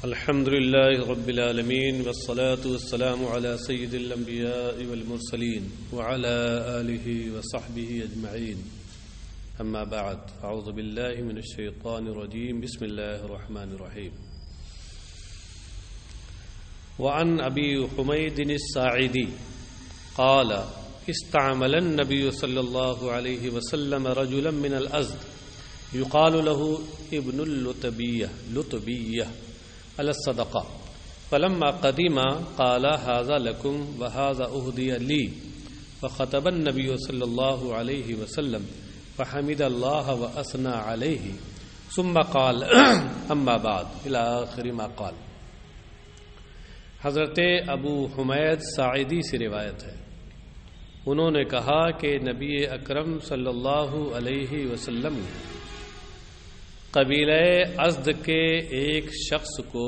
الحمد لله رب العالمين والصلاة والسلام على سيد الأنبياء والمرسلين وعلى آله وصحبه أجمعين أما بعد أعوذ بالله من الشيطان الرجيم بسم الله الرحمن الرحيم وعن أبي حميد الساعدي قال استعمل النبي صلى الله عليه وسلم رجلا من الأزد يقال له ابن اللتبية على الصدقة فلما قدم قال هذا لكم وهذا أهدي لي فخطب النبي صلى الله عليه وسلم فحمد الله وأثنى عليه ثم قال أما بعد إلى آخر ما قال. حضرت ابو حمید ساعدی سے روایت ہے، انہوں نے کہا کہ نبی اکرم صلی اللہ علیہ وسلم نے قبیلہ ازد کے ایک شخص کو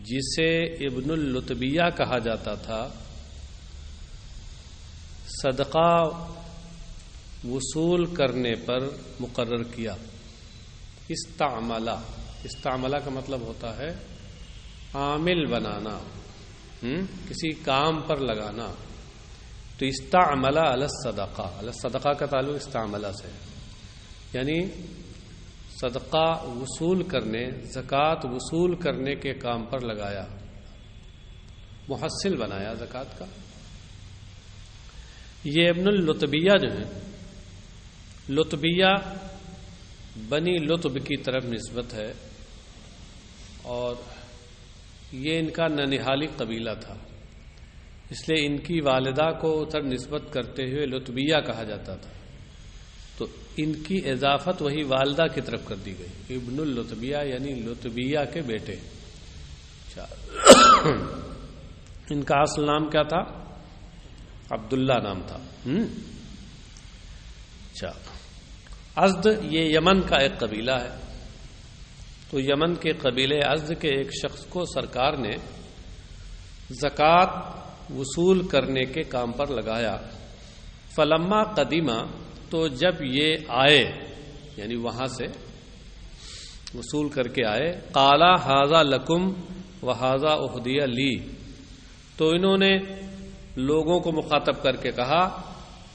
جسے ابن اللتبیہ کہا جاتا تھا صدقہ وصول کرنے پر مقرر کیا. استعملہ کا مطلب ہوتا ہے عامل بنانا، کسی کام پر لگانا. تو استعملہ علی الصدقہ کا تعلق استعملہ سے، یعنی صدقہ وصول کرنے، زکوٰۃ وصول کرنے کے کام پر لگایا، محصل بنایا زکوٰۃ کا. یہ ابن اللتبیہ جو ہے، لتبیہ بنی لطب کی طرف نسبت ہے اور یہ ان کا ننہالی قبیلہ تھا، اس لیے ان کی والدہ کو ادھر نسبت کرتے ہوئے لتبیہ کہا جاتا تھا. تو ان کی اضافت وہی والدہ کی طرف کر دی گئی، ابن اللتبیہ یعنی لتبیہ کے بیٹے. ان کا اصل نام کیا تھا؟ عبداللہ نام تھا. ازد یہ یمن کا ایک قبیلہ ہے. تو یمن کے قبیلے ازد کے ایک شخص کو سرکار نے زکوٰۃ وصول کرنے کے کام پر لگایا. فلما قدیمہ، تو جب یہ آئے یعنی وہاں سے وصول کر کے آئے، قالا ھذا لکم وھذا اہدی لی، تو انہوں نے لوگوں کو مخاطب کر کے کہا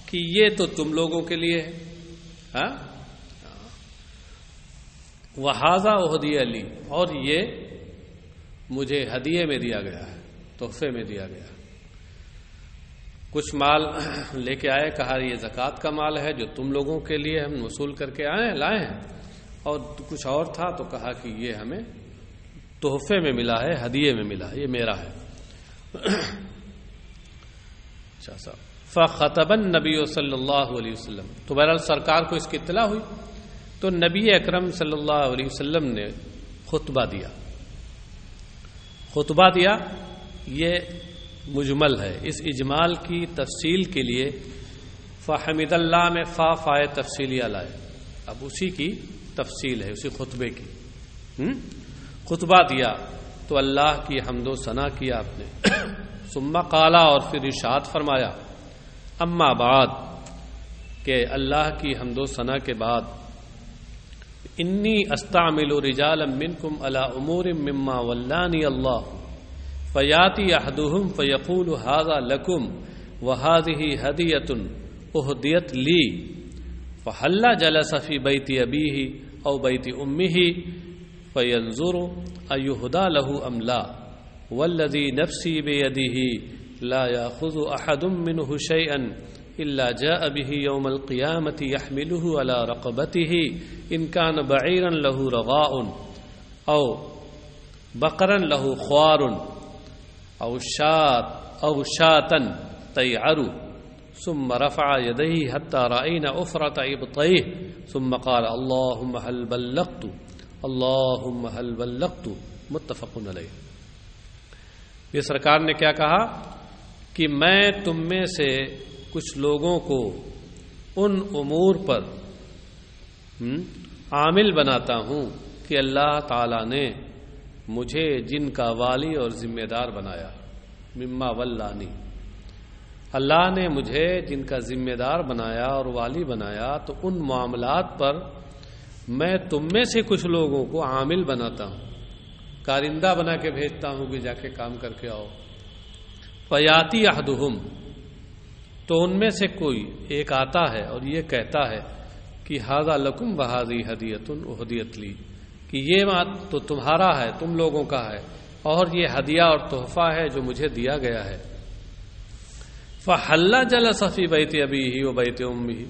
کہ یہ تو تم لوگوں کے لیے ہے، وھذا اہدی لی، اور یہ مجھے ہدیے میں دیا گیا ہے، تحفے میں دیا گیا. کچھ مال لے کے آئے، کہا یہ زکوٰۃ کا مال ہے جو تم لوگوں کے لیے ہم وصول کر کے لائے ہیں، اور کچھ اور تھا تو کہا کہ یہ ہمیں تحفے میں ملا ہے، ہدیے میں ملا ہے، یہ میرا ہے. فخطب النبی صلی اللہ علیہ وسلم، تو بہرحال سرکار کو اس کی اطلاع ہوئی تو نبی اکرم صلی اللہ علیہ وسلم نے خطبہ دیا. یہ مجمل ہے، اس اجمال کی تفصیل کے لیے فحمد اللہ میں فائے تفصیلیہ لائے. اب اسی کی تفصیل ہے، اسی خطبے کی. خطبہ دیا تو اللہ کی حمد و ثنا کیا آپ نے. ثم قالا، اور پھر ارشاد فرمایا، اما بعد، کہ اللہ کی حمد و ثنا کے بعد، انی استعمل رجالا منکم علی امور مما ولانی اللہ فیاتی احدہم فیقول ھذا لکم وھذہ ھدیۃ اہدیت لی فہلا جلس فی بیت ابیہ او بیت امہ فینظر ایہدی لہ ام لا والذی نفسی بیدہ لا یاخذ احد منہ شیئا الا جاء به یوم القیامۃ یحملہ علی رقبتہ ان کان بعیرا لہ رغاء او بقرا لہ خوار او شاة تیعر ثم رفع يديه حتى رأينا أفرة إبطيه ثم قال اللهم هل بلغت متفق علیہ. یہ سرکار نے کیا کہا کہ میں تم میں سے کچھ لوگوں کو ان امور پر عامل بناتا ہوں کہ اللہ تعالی نے مجھے جن کا والی اور ذمہ دار بنایا. مما ولانی، اللہ نے مجھے جن کا ذمہ دار بنایا اور والی بنایا، تو ان معاملات پر میں تم میں سے کچھ لوگوں کو عامل بناتا ہوں. کارندہ بنا کے بھیجتا ہوں کہ جا کے کام کر کے آؤ. فیاتی احدہم، تو ان میں سے کوئی ایک آتا ہے اور یہ کہتا ہے کہ ھذا لکم وھذی ھدیۃ اہدیت لی، کہ یہ بات تو تمہارا ہے، تم لوگوں کا ہے، اور یہ ہدیہ اور تحفہ ہے جو مجھے دیا گیا ہے. فحل جلس فی بیت ابیہ و بیت امہ،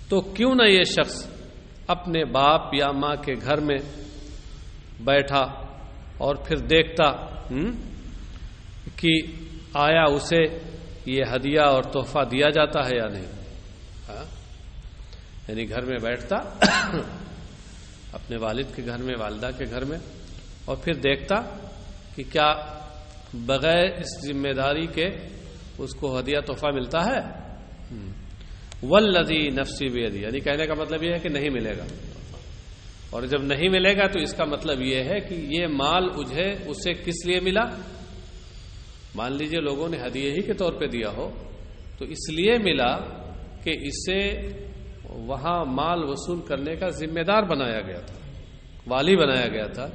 تو کیوں نہ یہ شخص اپنے باپ یا ماں کے گھر میں بیٹھا اور پھر دیکھتا کہ آیا اسے یہ ہدیہ اور تحفہ دیا جاتا ہے یا نہیں. یعنی گھر میں بیٹھتا اپنے والد کے گھر میں، والدہ کے گھر میں، اور پھر دیکھتا کہ کیا بغیر اس ذمہ داری کے اس کو ہدیہ تحفہ ملتا ہے. والذی نفسی بیدی، یعنی کہنے کا مطلب یہ ہے کہ نہیں ملے گا، اور جب نہیں ملے گا تو اس کا مطلب یہ ہے کہ یہ مال اسے کس لیے ملا. مان لیجئے لوگوں نے ہدیہ ہی کے طور پہ دیا ہو تو اس لیے ملا کہ اسے وہاں مال وصول کرنے کا ذمہ دار بنایا گیا تھا، والی بنایا گیا تھا،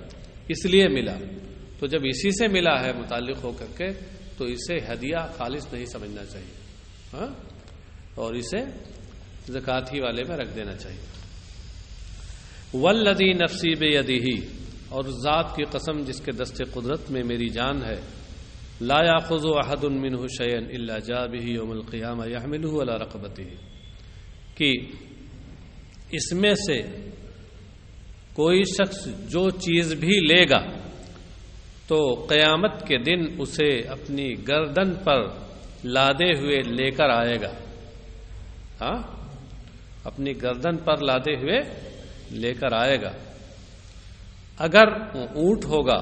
اس لیے ملا. تو جب اسی سے ملا ہے متعلق ہو کر کے تو اسے ہدیہ خالص نہیں سمجھنا چاہیے، اور اسے زکات ہی والے میں رکھ دینا چاہیے. والذی نفسی بیدہ، اور ذات کی قسم جس کے دست قدرت میں میری جان ہے، لا یاخذ احد منہ شیئا الا جاء بہ یوم القیامہ یحملہ علی رقبتہ، کہ اس میں سے کوئی شخص جو چیز بھی لے گا تو قیامت کے دن اسے اپنی گردن پر لادے ہوئے لے کر آئے گا. اپنی گردن پر لادے ہوئے لے کر آئے گا. اگر اونٹ ہوگا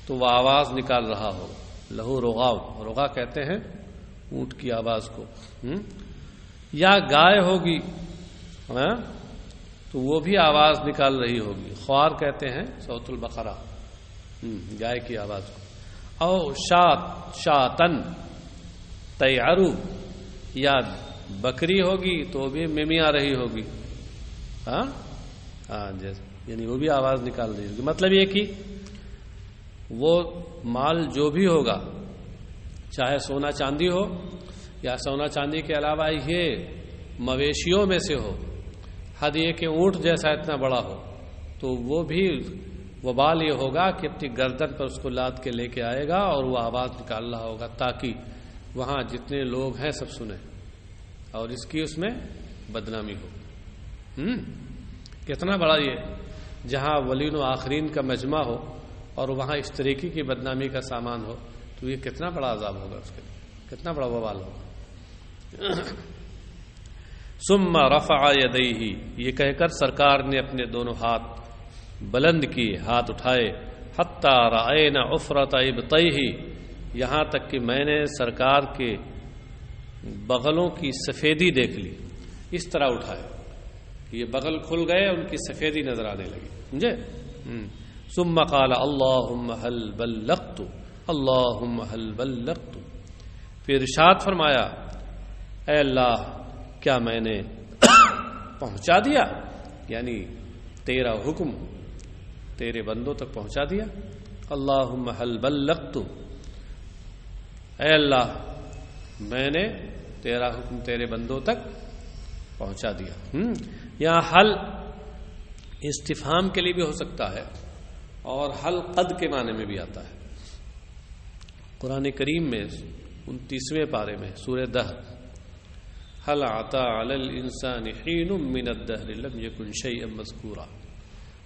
تو وہ آواز نکال رہا ہو، لہو رغاو، رغا کہتے ہیں اونٹ کی آواز کو، یا گائے ہوگی تو وہ بھی آواز نکال رہی ہوگی. خوار کہتے ہیں صوت البقرہ، گائے کی آواز کو. او شاتن تیعرو، یا بکری ہوگی تو بھی ممیا رہی ہوگی، یعنی وہ بھی آواز نکال رہی ہوگی. مطلب یہ کہ وہ مال جو بھی ہوگا، چاہے سونا چاندی ہو یا سونا چاندی کے علاوہ یہ مویشیوں میں سے ہو، حد یہ کہ اونٹ جیسا اتنا بڑا ہو، تو وہ بھی وبال یہ ہوگا کہ اپنی گردن پر اس کو لاد کے لے کے آئے گا اور وہ آواز نکال رہا ہوگا تاکہ وہاں جتنے لوگ ہیں سب سنیں اور اس کی اس میں بدنامی ہو. کتنا بڑا یہ، جہاں ولین و آخرین کا مجمع ہو اور وہاں اس طریقے کی بدنامی کا سامان ہو تو یہ کتنا بڑا عذاب ہوگا، اس کے لیے کتنا بڑا وبال ہوگا. ثم رفع یدیہ، یہ کہہ کر سرکار نے اپنے دونوں ہاتھ بلند کیے، ہاتھ اٹھائے. حتی رأینا عفرۃ ابطیہ، یہاں تک کہ میں نے سرکار کے بغلوں کی سفیدی دیکھ لی. اس طرح اٹھائے کہ یہ بغل کھل گئے، ان کی سفیدی نظر آنے لگی، سمجھے. ثم قال اللہم هل بلغت، اللہم هل بلغت. پھر ارشاد فرمایا اے اللہ کیا میں نے پہنچا دیا، یعنی تیرا حکم تیرے بندوں تک پہنچا دیا. اللہم هل بلغت، اے اللہ میں نے تیرا حکم تیرے بندوں تک پہنچا دیا. یہاں حل استفہام کے لیے بھی ہو سکتا ہے اور حل قد کے معنی میں بھی آتا ہے. قرآن کریم میں 29ویں پارے میں سورہ دہر، حل عطا علی الانسان حین من الدہر لم یکن شیئا مذکورا،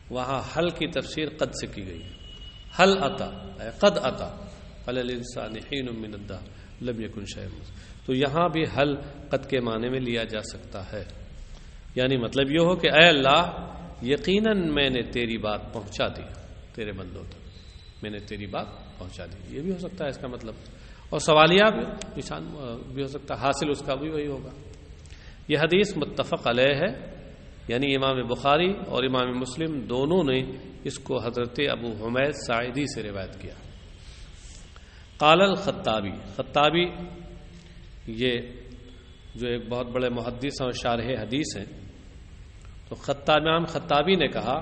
وہاں حل کی تفسیر قد سے کی گئی. حل عطا اے قد عطا علی الانسان حین من الدہر لم یکن شیئا مذکورا. تو یہاں بھی حل قد کے معنی میں لیا جا سکتا ہے، یعنی مطلب یہ ہو کہ اے اللہ یقیناً میں نے تیری بات پہنچا دی تیرے بندوں تک، میں نے تیری بات پہنچا دی. یہ بھی ہو سکتا ہے اس کا مطلب، اور سوالیہ نشان بھی ہو سکتا ہے، حاصل اس کا بھی وہی ہوگا. یہ حدیث متفق علیہ ہے، یعنی امام بخاری اور امام مسلم دونوں نے اس کو حضرت ابو حمید ساعدی سے روایت کیا. قال الخطابی، خطابی یہ جو ایک بہت بڑے محدث اور شارح حدیث ہیں، تو امام خطابی نے کہا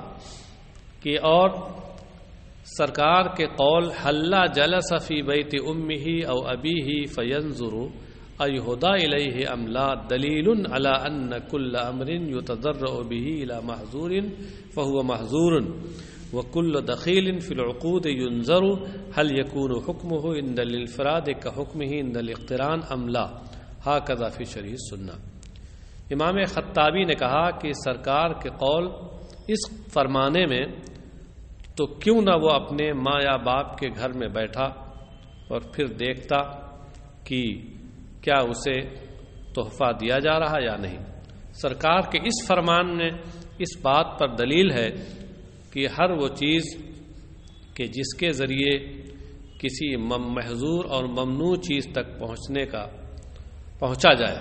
کہ اور سرکار کے قول حلا جلس فی بیت امہ او ابیہ فینظر ایہدا الیہ ام لا دلیل علی ان کل امر یتضرع به الى محظور فهو محظور وكل دخیل فی العقود ينظر هل يكون حکمه عند الانفراد كحکمه عند الاقتران ام لا هكذا فی شرح السنہ۔ امام خطابی نے کہا کہ سرکار کے قول اس فرمانے میں تو کیوں نہ وہ اپنے ماں یا باپ کے گھر میں بیٹھا اور پھر دیکھتا کہ کیا اسے تحفہ دیا جا رہا یا نہیں۔ سرکار کے اس فرمان میں اس بات پر دلیل ہے کہ ہر وہ چیز کہ جس کے ذریعے کسی محظور اور ممنوع چیز تک پہنچا جائے،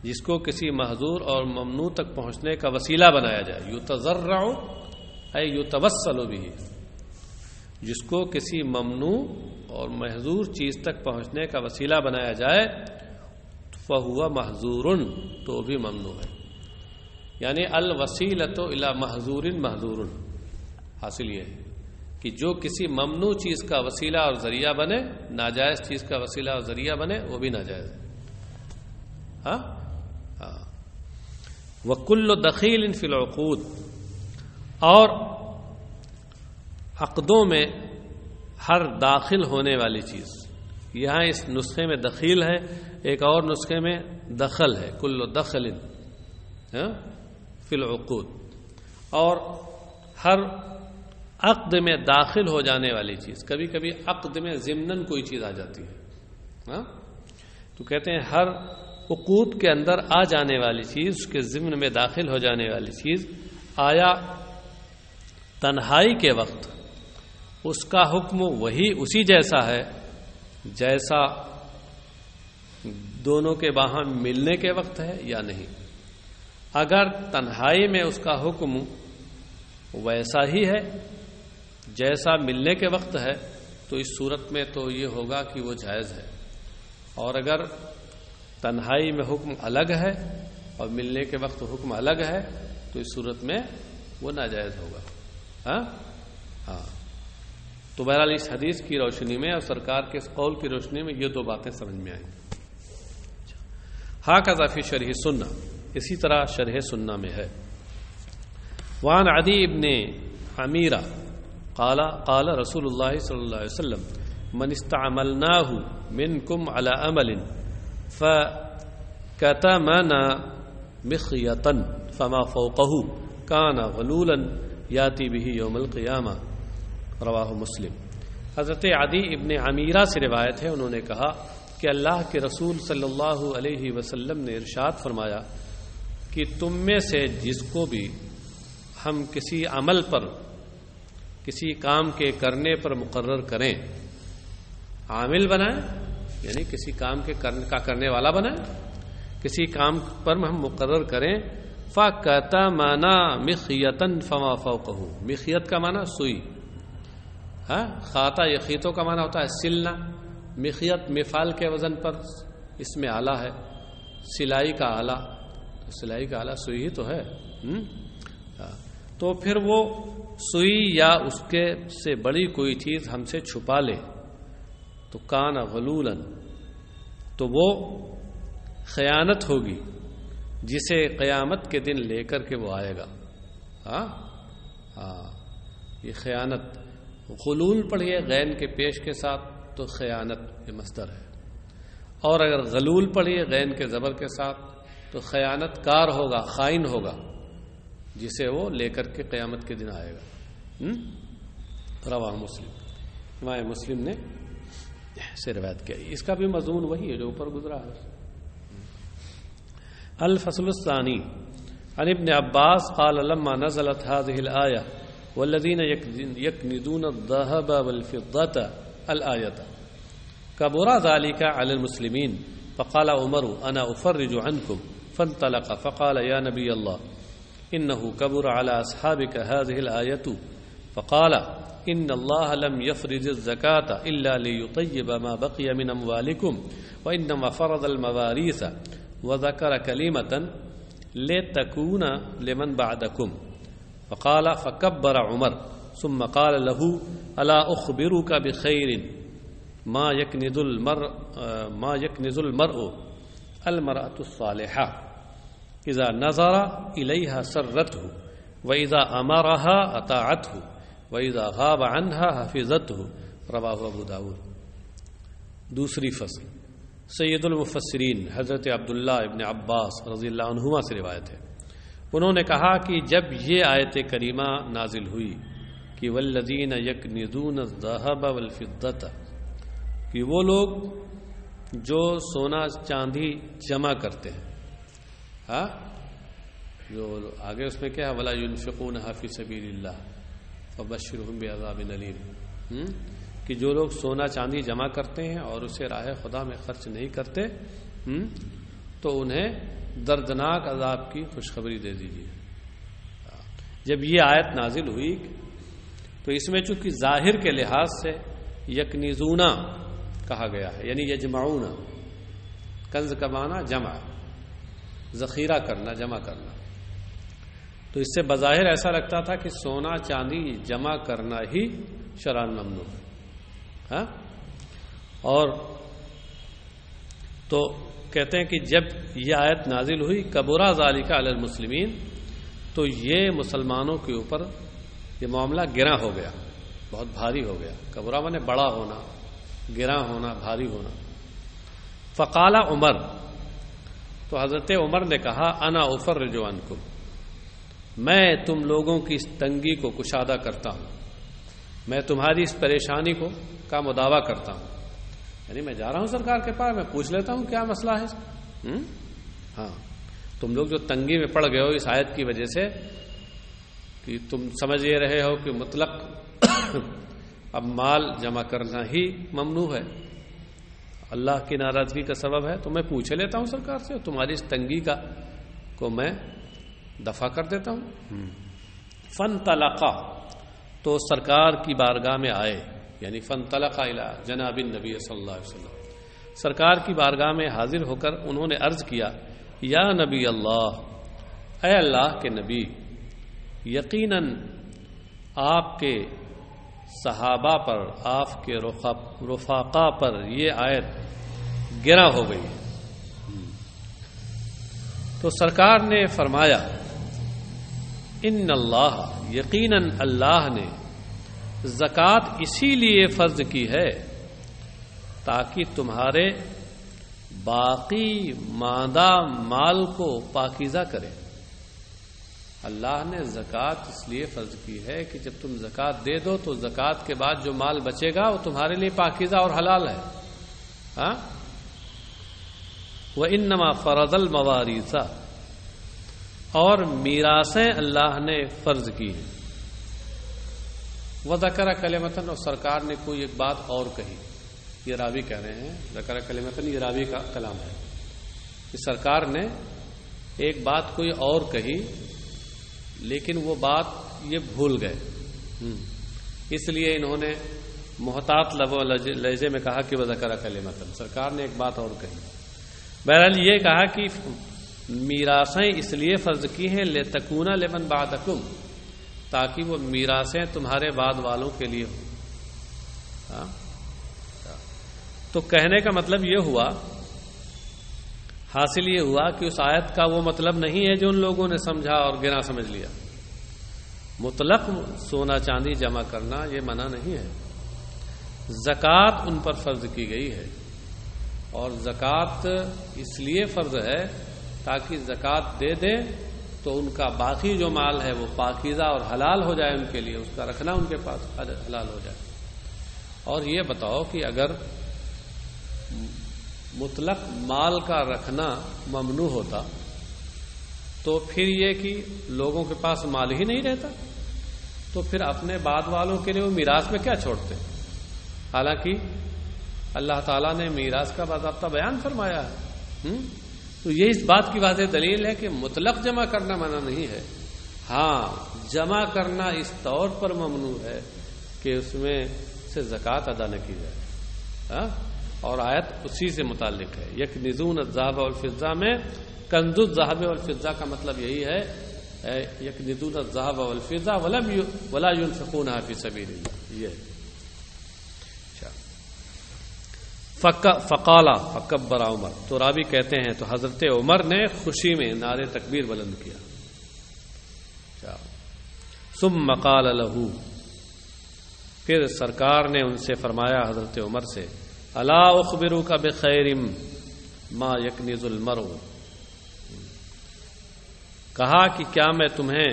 جس کو کسی محظور اور ممنوع تک پہنچنے کا وسیلہ بنایا جائے، یتضرع اے یتوسل بھی، جس کو کسی ممنوع اور محظور چیز تک پہنچنے کا وسیلہ بنایا جائے فہو محظور، تو بھی ممنوع ہے۔ یعنی الوسیلۃ الی محظور محظور، حاصل یہ ہے کہ جو کسی ممنوع چیز کا وسیلہ اور ذریعہ بنے، ناجائز چیز کا وسیلہ اور ذریعہ بنے، وہ بھی ناجائز ہے۔ وَكُلُّ دَخِيلٍ فِي الْعُقُودِ، اور عقدوں میں ہر داخل ہونے والی چیز، یہاں اس نسخے میں دخیل ہے، ایک اور نسخے میں دخل ہے، کل دخل فی العقود، اور ہر عقد میں داخل ہو جانے والی چیز۔ کبھی کبھی عقد میں ضمناً کوئی چیز آ جاتی ہے، تو کہتے ہیں ہر عقود کے اندر آ جانے والی چیز، اس کے ضمن میں داخل ہو جانے والی چیز، آیا تنہائی کے وقت اس کا حکم وہی اسی جیسا ہے جیسا دونوں کے باہم ملنے کے وقت ہے یا نہیں؟ اگر تنہائی میں اس کا حکم ویسا ہی ہے جیسا ملنے کے وقت ہے تو اس صورت میں تو یہ ہوگا کہ وہ جائز ہے، اور اگر تنہائی میں حکم الگ ہے اور ملنے کے وقت حکم الگ ہے تو اس صورت میں وہ ناجائز ہوگا۔ تو بہرحال اس حدیث کی روشنی میں اور سرکار کے اس قول کی روشنی میں یہ دو باتیں سمجھ میں آئیں۔ ہاکذا فی شرح سنہ، اسی طرح شرح سنہ میں ہے۔ وعن عدی ابن عمیرہ قال رسول اللہ صلی اللہ علیہ وسلم من استعملناه منکم علی عمل فکتمنا مخیطا فما فوقه کان غلولا یاتی به یوم القیامہ، رواہ مسلم۔ حضرت عدی ابن عمیرہ سے روایت ہے، انہوں نے کہا کہ اللہ کے رسول صلی اللہ علیہ وسلم نے ارشاد فرمایا کہ تم میں سے جس کو بھی ہم کسی عمل پر، کسی کام کے کرنے پر مقرر کریں، عامل بنائیں یعنی کسی کام کے کرنے والا بنائیں، کسی کام پر ہم مقرر کریں، فَكَتَمَنَا مِخْيَةً فَمَا فَوْقَهُ، مخیت کا معنی سوئی، خاطہ یخیتوں کا معنی ہوتا ہے سلنا، مخیت مفعال کے وزن پر اس میں آلہ ہے، سلائی کا آلہ، سلائی کا آلہ سوئی ہی تو ہے، تو پھر وہ سوئی یا اس کے سے بڑی کوئی چیز ہم سے چھپا لے تو کان غلولاً، تو وہ خیانت ہوگی جسے قیامت کے دن لے کر کے وہ آئے گا۔ یہ خیانت، غلول پڑھیے غین کے پیش کے ساتھ تو خیانت یہ مصدر ہے، اور اگر غلول پڑھیے غین کے زبر کے ساتھ تو خیانت کار ہوگا، خائن ہوگا، جسے وہ لے کر کے قیامت کے دن آئے گا۔ رواہ مسلم، امام مسلم نے سے روایت کیا۔ اس کا بھی مضمون وہی ہے جو اوپر گزرا ہے۔ الفصل الثانی عن ابن عباس قال لما نزلت هذه الآية والذين يكنزون الذهب والفضة الآية كبر ذلك على المسلمين فقال عمر أنا أفرج عنكم فانطلق فقال يا نبي الله إنه كبر على أصحابك هذه الآية فقال إن الله لم يفرض الزكاة إلا ليطيب ما بقي من أموالكم وإنما فرض المواريث وذكر كلمة لتكون لمن بعدكم فقال فكبر عمر ثم قال له الا اخبرك بخير ما يكنز المرء المرأة الصالحة اذا نظر اليها سرته واذا امرها اطاعته واذا غاب عنها حفظته، رواہ ابو داؤد۔ دوسری فصل سید المفسرین حضرت عبداللہ ابن عباس رضی اللہ عنہما سے روایت ہے، انہوں نے کہا کہ جب یہ آیت کریمہ نازل ہوئی کہ والذین یکنزون الذهب والفضة، کہ وہ لوگ جو سونا چاندی جمع کرتے ہیں، ہاں جو آگے اس میں کیا ہے ولا ينفقونها فی سبیل اللہ فبشرهم بعذاب الیم، کہ جو لوگ سونا چاندی جمع کرتے ہیں اور اسے راہ خدا میں خرچ نہیں کرتے تو انہیں دردناک عذاب کی خوشخبری دے دیجیے۔ جب یہ آیت نازل ہوئی تو اس میں چونکہ ظاہر کے لحاظ سے یکنزونا کہا گیا ہے، یعنی یجمعون، کنز کا معنی جمع، ذخیرہ کرنا، جمع کرنا، تو اس سے بظاہر ایسا لگتا تھا کہ سونا چاندی جمع کرنا ہی شرعاً ممنوع ہے، ہاں؟ اور تو کہتے ہیں کہ جب یہ آیت نازل ہوئی کبرا ذالک علی المسلمین، تو یہ مسلمانوں کے اوپر یہ معاملہ گراں ہو گیا، بہت بھاری ہو گیا۔ کبرا مانے بڑا ہونا، گراں ہونا، بھاری ہونا۔ فقال عمر، تو حضرت عمر نے کہا انا افرج عنکم، میں تم لوگوں کی اس تنگی کو کشادہ کرتا ہوں، میں تمہاری اس پریشانی کا مداوع کرتا ہوں، یعنی میں جا رہا ہوں سرکار کے پاس، میں پوچھ لیتا ہوں کیا مسئلہ ہے۔ ہاں، تم لوگ جو تنگی میں پڑ گئے ہو اس آیت کی وجہ سے کہ تم سمجھ یہ رہے ہو کہ مطلق اب مال جمع کرنا ہی ممنوع ہے، اللہ کی ناراضگی کا سبب ہے، تو میں پوچھ لیتا ہوں سرکار سے، تمہاری اس تنگی کو میں دفع کر دیتا ہوں۔ فانطلقا، تو سرکار کی بارگاہ میں آئے، یعنی فانطلقا الی جناب النبی صلی اللہ علیہ وسلم، سرکار کی بارگاہ میں حاضر ہو کر انہوں نے عرض کیا یا نبی اللہ، اے اللہ کے نبی، یقیناً آپ کے صحابہ پر، آپ کے رفاقا پر یہ آیت گراں ہو گئی ہے۔ تو سرکار نے فرمایا ان اللہ، یقیناً اللہ نے زکوٰۃ اسی لیے فرض کی ہے تاکہ تمہارے باقی ماندہ مال کو پاکیزہ کرے۔ اللہ نے زکوٰۃ اس لیے فرض کی ہے کہ جب تم زکوٰۃ دے دو تو زکوٰۃ کے بعد جو مال بچے گا وہ تمہارے لیے پاکیزہ اور حلال ہے۔ ہاں، وَإِنَّمَا فَرَضَ الْمَوَارِيثَ، اور میراثیں اللہ نے فرض کی ہیں۔ وَذَكَرَ كَلِمَةً، اور سرکار نے کوئی ایک بات اور کہی، یہ راوی کہہ رہے ہیں ذکر کلمۃ، یہ راوی کا کلام ہے کہ سرکار نے ایک بات کوئی اور کہی لیکن وہ بات یہ بھول گئے، اس لیے انہوں نے محتاط لب و لہجے میں کہا کہ وہ ذکر کلمۃ، سرکار نے ایک بات اور کہی۔ بہرحال یہ کہا کہ میراثیں اس لیے فرض کی ہیں لتکون لمن بعدکم، تاکہ وہ میراثیں تمہارے بعد والوں کے لیے ہوں۔ تو کہنے کا مطلب یہ ہوا، حاصل یہ ہوا کہ اس آیت کا وہ مطلب نہیں ہے جو ان لوگوں نے سمجھا اور گنا سمجھ لیا۔ مطلق سونا چاندی جمع کرنا یہ منع نہیں ہے، زکوٰۃ ان پر فرض کی گئی ہے، اور زکوٰۃ اس لیے فرض ہے تاکہ زکوٰۃ دے دیں تو ان کا باقی جو مال ہے وہ پاکیزہ اور حلال ہو جائے، ان کے لیے اس کا رکھنا ان کے پاس حلال ہو جائے۔ اور یہ بتاؤ کہ اگر مطلق مال کا رکھنا ممنوع ہوتا تو پھر یہ کہ لوگوں کے پاس مال ہی نہیں رہتا، تو پھر اپنے بعد والوں کے لیے وہ میراث میں کیا چھوڑتے؟ حالانکہ اللہ تعالیٰ نے میراث کا باضابطہ بیان فرمایا ہے۔ تو یہ اس بات کی واضح دلیل ہے کہ مطلق جمع کرنا منع نہیں ہے، ہاں جمع کرنا اس طور پر ممنوع ہے کہ اس میں سے زکوٰۃ ادا نہ کی جائے۔ اور آیت اسی سے متعلق ہے، یکنزون الذهب والفضہ میں کنز الذهب والفضہ کا مطلب یہی ہے یکنزون الذهب والفضة ولا ينفقونها في سبيل الله. یہ فقالا فکبر عمر. تو راوی کہتے ہیں تو حضرت عمر نے خوشی میں نعرے تکبیر بلند کیا. ثم قال له. پھر سرکار نے ان سے فرمایا حضرت عمر سے الا اخبرک بخیر ما یکنز المرء. کہا کہ کیا میں تمہیں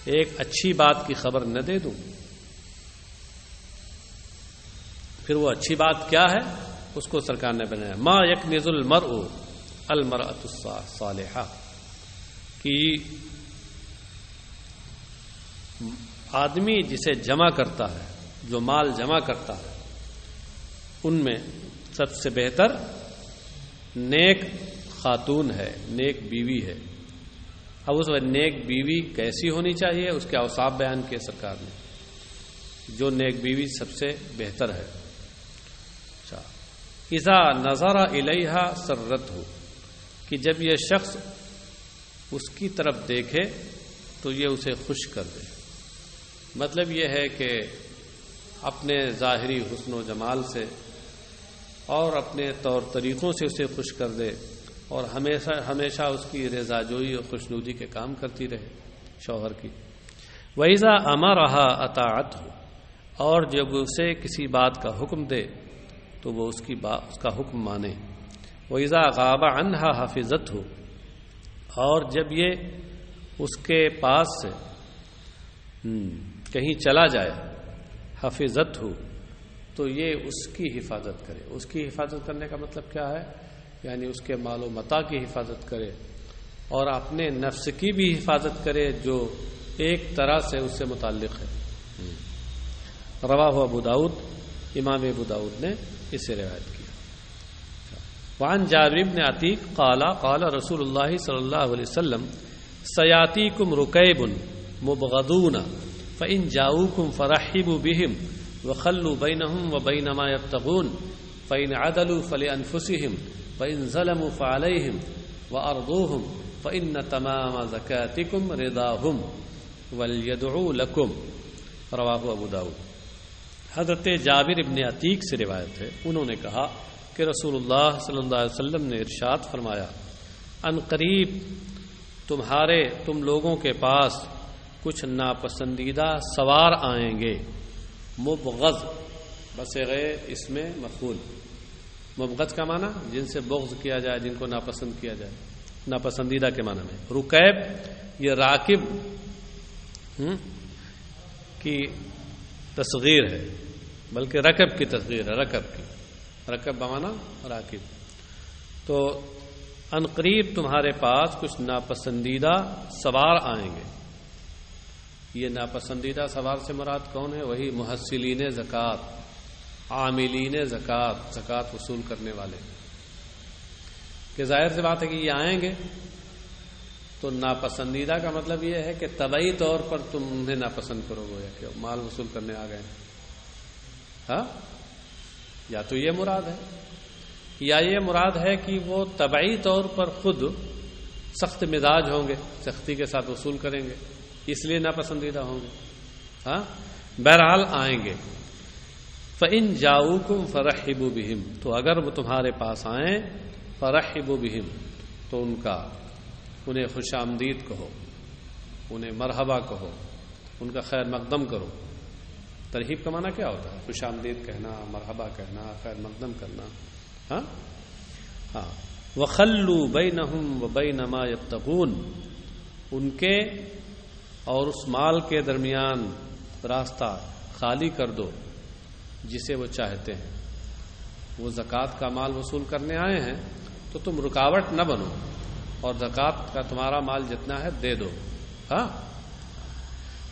ایک اچھی بات کی خبر نہ دے دوں. پھر وہ اچھی بات کیا ہے اس کو سرکار نے بنایا ما یکنز المرء المرأة الصالحہ. کہ آدمی جسے جمع کرتا ہے، جو مال جمع کرتا ہے، ان میں سب سے بہتر نیک خاتون ہے، نیک بیوی ہے. اب اس وقت نیک بیوی کیسی ہونی چاہیے اس کے اوصاف بیان کیے سرکار نے. جو نیک بیوی سب سے بہتر ہے. اذا نظر الیہا سرتہ. کہ جب یہ شخص اس کی طرف دیکھے تو یہ اسے خوش کر دے. مطلب یہ ہے کہ اپنے ظاہری حسن و جمال سے اور اپنے طور طریقوں سے اسے خوش کر دے اور ہمیشہ اس کی رضا جوئی اور خوشنودی کے کام کرتی رہے شوہر کی. وَإِذَا أَمَرَهَا أَطَاعَتْهُ. اور جب اسے کسی بات کا حکم دے تو وہ اس کا حکم مانے. وَإِذَا غَابَ عَنْهَا حَفِظَتْهُ. اور جب یہ اس کے پاس سے کہیں چلا جائے حفظتہ تو یہ اس کی حفاظت کرے. اس کی حفاظت کرنے کا مطلب کیا ہے؟ یعنی اس کے مال و متاع کی حفاظت کرے اور اپنے نفس کی بھی حفاظت کرے جو ایک طرح سے اس سے متعلق ہے. رواہ ابو داؤد. امام ابو داؤد نے اسے روایت کیا. وعن جابر بن عتیق قال قال رسول اللہ صلی اللہ علیہ وسلم سیاتیکم رکیب مبغضون فإن جاؤوكم فرحبوا بهم وخلوا بينهم وبين ما يبتغون فإن عدلوا فلأنفسهم وإن ظلموا فعليهم وأرضوهم فإن تمام زكاتكم رضاهم وليدعوا لكم. رواہ ابو داؤد. حضرت جابر ابن عتیق سے روایت ہے. انہوں نے کہا کہ رسول اللہ صلی اللہ علیہ وسلم نے ارشاد فرمایا ان قریب تم لوگوں کے پاس کچھ ناپسندیدہ سوار آئیں گے. مبغض بصیغہ اس میں مفعول. مبغض کا معنی جن سے بغض کیا جائے، جن کو ناپسند کیا جائے، ناپسندیدہ کے معنی میں. رکیب یہ راکب کی تصغیر ہے، بلکہ رکب کی تصغیر ہے. رکب بمعنی راکب. تو ان قریب تمہارے پاس کچھ ناپسندیدہ سوار آئیں گے. یہ ناپسندیدہ سوار سے مراد کون ہے؟ وہی محصلین زکوٰۃ، عاملین زکوٰۃ، زکوٰۃ وصول کرنے والے. کہ ظاہر سی بات ہے کہ یہ آئیں گے تو ناپسندیدہ کا مطلب یہ ہے کہ طبعی طور پر تم انہیں ناپسند کرو گے کہ مال وصول کرنے آ گئے. ہاں، یا تو یہ مراد ہے یا یہ مراد ہے کہ وہ طبعی طور پر خود سخت مزاج ہوں گے، سختی کے ساتھ وصول کریں گے، اس لیے ناپسندیدہ ہوں گے. ہاں، بہرحال آئیں گے. فَإِن جَاؤُوكُمْ فَرَحِّبُوا بِهِمْ. تو اگر وہ تمہارے پاس آئیں فَرَحِّبُوا بِهِمْ تو انہیں خوش آمدید کہو، انہیں مرحبا کہو، ان کا خیر مقدم کرو. ترحیب کا معنی کیا ہوتا ہے؟ خوش آمدید کہنا، مرحبا کہنا، خیر مقدم کرنا. ہاں. وَخَلُّوا بَيْنَهُمْ وَبَيْنَ مَا يَبْتَغُونَ. ان کے اور اس مال کے درمیان راستہ خالی کر دو جسے وہ چاہتے ہیں. وہ زکوٰۃ کا مال وصول کرنے آئے ہیں تو تم رکاوٹ نہ بنو اور زکوٰۃ کا تمہارا مال جتنا ہے دے دو. ہاں.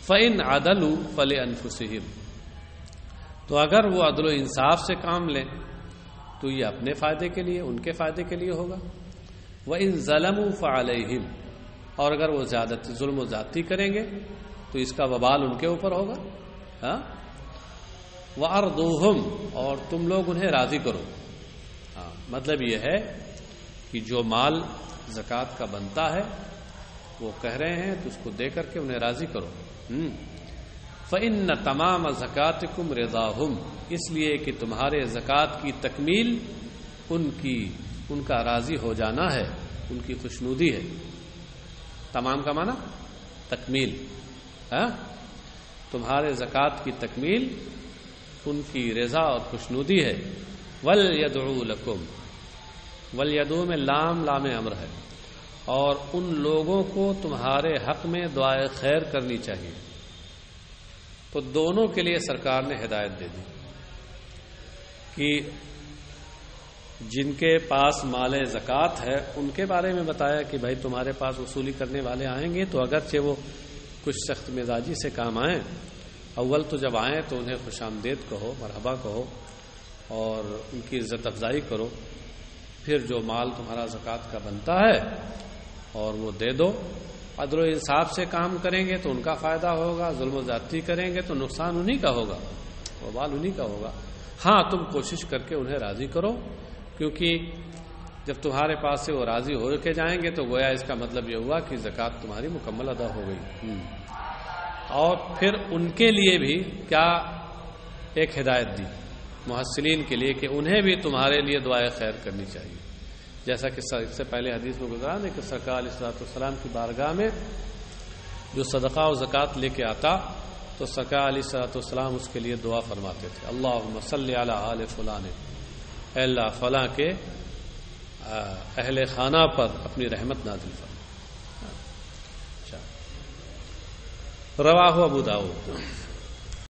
فَإِنْ عَدَلُوا فَلِأَنفُسِهِمْ. تو اگر وہ عدل و انصاف سے کام لیں تو یہ اپنے فائدے کے لیے، ان کے فائدے کے لیے ہوگا. وَإِنْ ظَلَمُوا فَعَلَيْهِمْ. اور اگر وہ ظلم و زیادتی کریں گے تو اس کا وبال ان کے اوپر ہوگا. ہاں. وَأَرْضُوهُمْ. اور تم لوگ انہیں راضی کرو. ہاں، مطلب یہ ہے کہ جو مال زکوٰۃ کا بنتا ہے وہ کہہ رہے ہیں تو اس کو دے کر کے انہیں راضی کرو. فَإِنَّ تَمَامَ زَكَاتِكُمْ رِضَاهُمْ، اس لیے کہ تمہارے زکوٰۃ کی تکمیل ان کا راضی ہو جانا ہے، ان کی خوشنودی ہے. تمام کا معنی تکمیل. تمہارے زکوٰۃ کی تکمیل ان کی رضا اور خوشنودی ہے. وَلْيَدْعُوا لَكُمْ، وَلْيَدْعُوا میں لام امر ہے، اور ان لوگوں کو تمہارے حق میں دعائے خیر کرنی چاہیے. تو دونوں کے لیے سرکار نے ہدایت دے دی کہ جن کے پاس مال زکوٰۃ ہے ان کے بارے میں بتایا کہ بھائی تمہارے پاس وصولی کرنے والے آئیں گے تو اگرچہ وہ کچھ سخت مزاجی سے کام آئیں، اول تو جب آئیں تو انہیں خوش آمدید کہو، مرحبا کہو اور ان کی عزت افزائی کرو. پھر جو مال تمہارا زکوٰۃ کا بنتا ہے اور وہ دے دو. عدل و انصاف سے کام کریں گے تو ان کا فائدہ ہوگا، ظلم و زیادتی کریں گے تو نقصان انہی کا ہوگا، وبال انہی کا ہوگا. ہاں تم کوشش کر کے انہیں راضی کرو، کیونکہ جب تمہارے پاس سے وہ راضی ہو کے جائیں گے تو گویا اس کا مطلب یہ ہوا کہ زکوٰۃ تمہاری مکمل ادا ہو گئی. اور پھر ان کے لیے بھی کیا ایک ہدایت دی محسنین کے لیے کہ انہیں بھی تمہارے لیے دعائے خیر کرنی چاہیے. جیسا کہ اس سے پہلے حدیث میں گزرا ہے کہ سرکار علیہ الصلوۃ والسلام کی بارگاہ میں جو صدقہ و زکوٰۃ لے کے آتا تو سرکار علیہ الصلوۃ والسلام اس کے لیے دعا فرماتے تھے، اللہم صلی علی آل فلان، اے اللہ فلاں کے اہل خانہ پر اپنی رحمت نازل فرما. رواہ ابو داؤد.